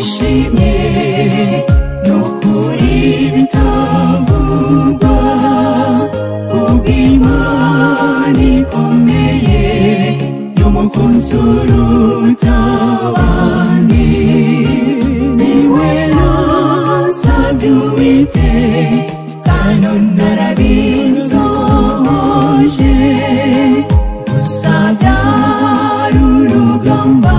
twishimye n'ukuri bitavugwa kubw'Imana ikomeye y'umukunzi uruta abandi. Niwe nasabye Uwiteka none arabisohoje. Gusa byari urugamba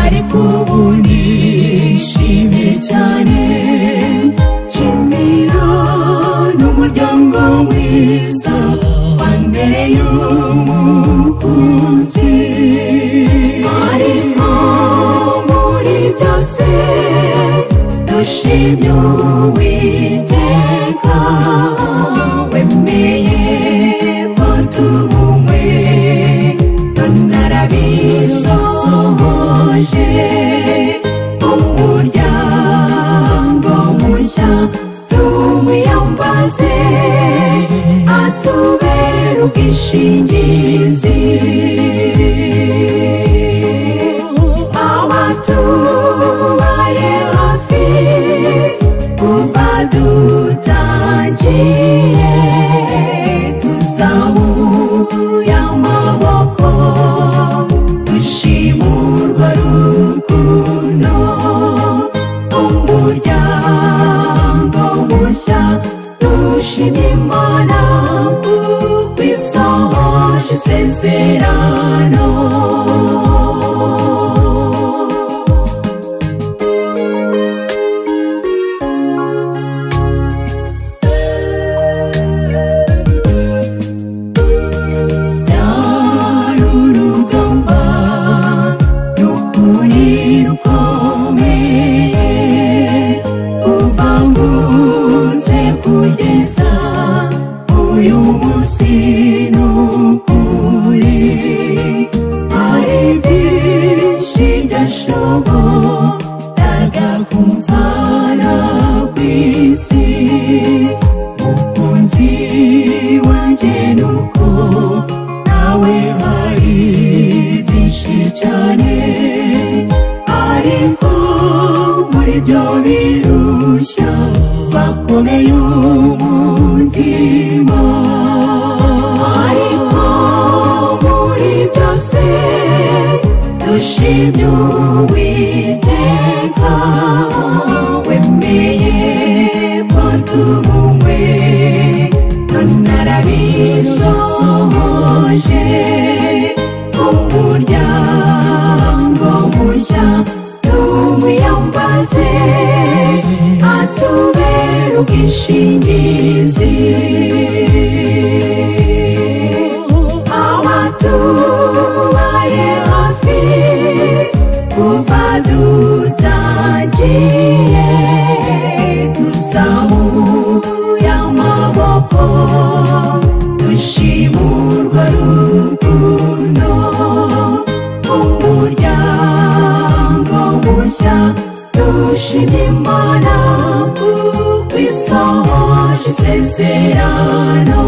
ariko ubu nishimye cyane. Nshimira n'umuryango mwiza wandereye umukunzi. Ariko muri byose dushimye Uwiteka wemeye ko tuba umwe none arabisohoje. Umuryango mushya tumwiyambaze atubera ubwishingizi. Abatubaye hafi kuva dutangiye tuzamuye amaboko dushima urwo rukundo. Umuryango mushya dushimye Imana kuko isohoje isezerano. Byari urugamba n'ukuri rukomeye kuva mvutse kugeza uyu munsi. N'ukuri hari byinshi byashoboraga kumvana ku isi. Mukunzi wanjye nuko nawe hari byinshi cyane ariko muri byo birushya bakomeye umutima. Ariko muri byose dushimye Uwiteka wemeye ko tuba umwe none arabisohoje. Umuryango mushya tumwiyambaze atubera ubwishingizi. Abatubaye hafi kuva dutangiye tuzamuye amaboko dushima urwo rukundo. Umuryango mushya dushimye Imana kuko isohoje isezerano.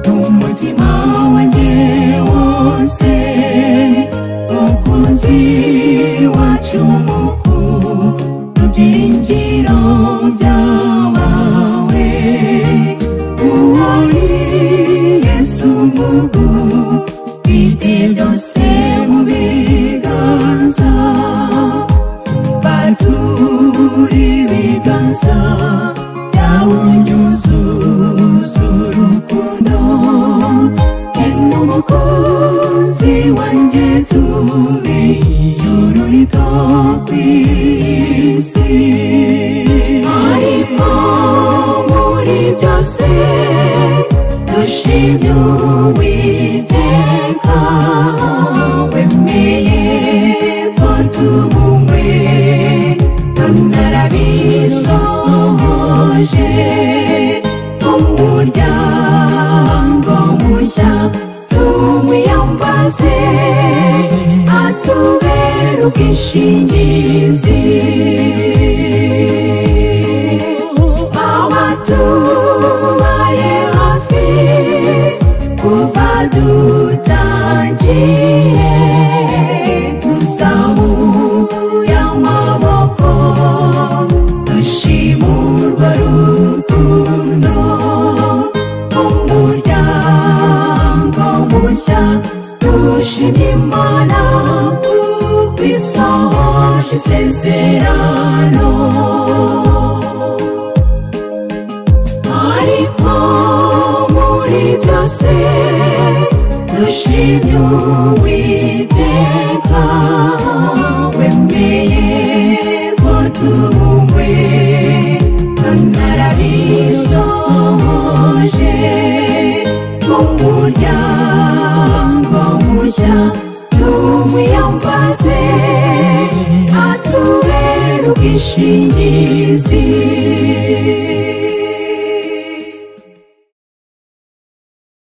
N'umutima wanjye wose mukunzi wacu mukuru n'ibyiringiro byawe. Uwo ni Yesu mukuru ufite byose mu biganza. Batura ibiganza byawe unyuzuza urukundo. Umukunzi wanjye tube ijuru rito ku isi. Ariko muri byose dushimye Uwiteka wemeye ko tubumwe none arabisohoje umuryango mushya tumwiyambaze atubera ubwishingizi abatubaye hafi kuva dutangiye tuzamuye amaboko dushimurwa rukundo umuryango mushya dushimye Imana kuko isohoje isezerano ariko muri byose dushimye Uwiteka wemeye ko tubumwe none arabisohoje umuryango mushya tumwiyambaze atubera ubwishingizi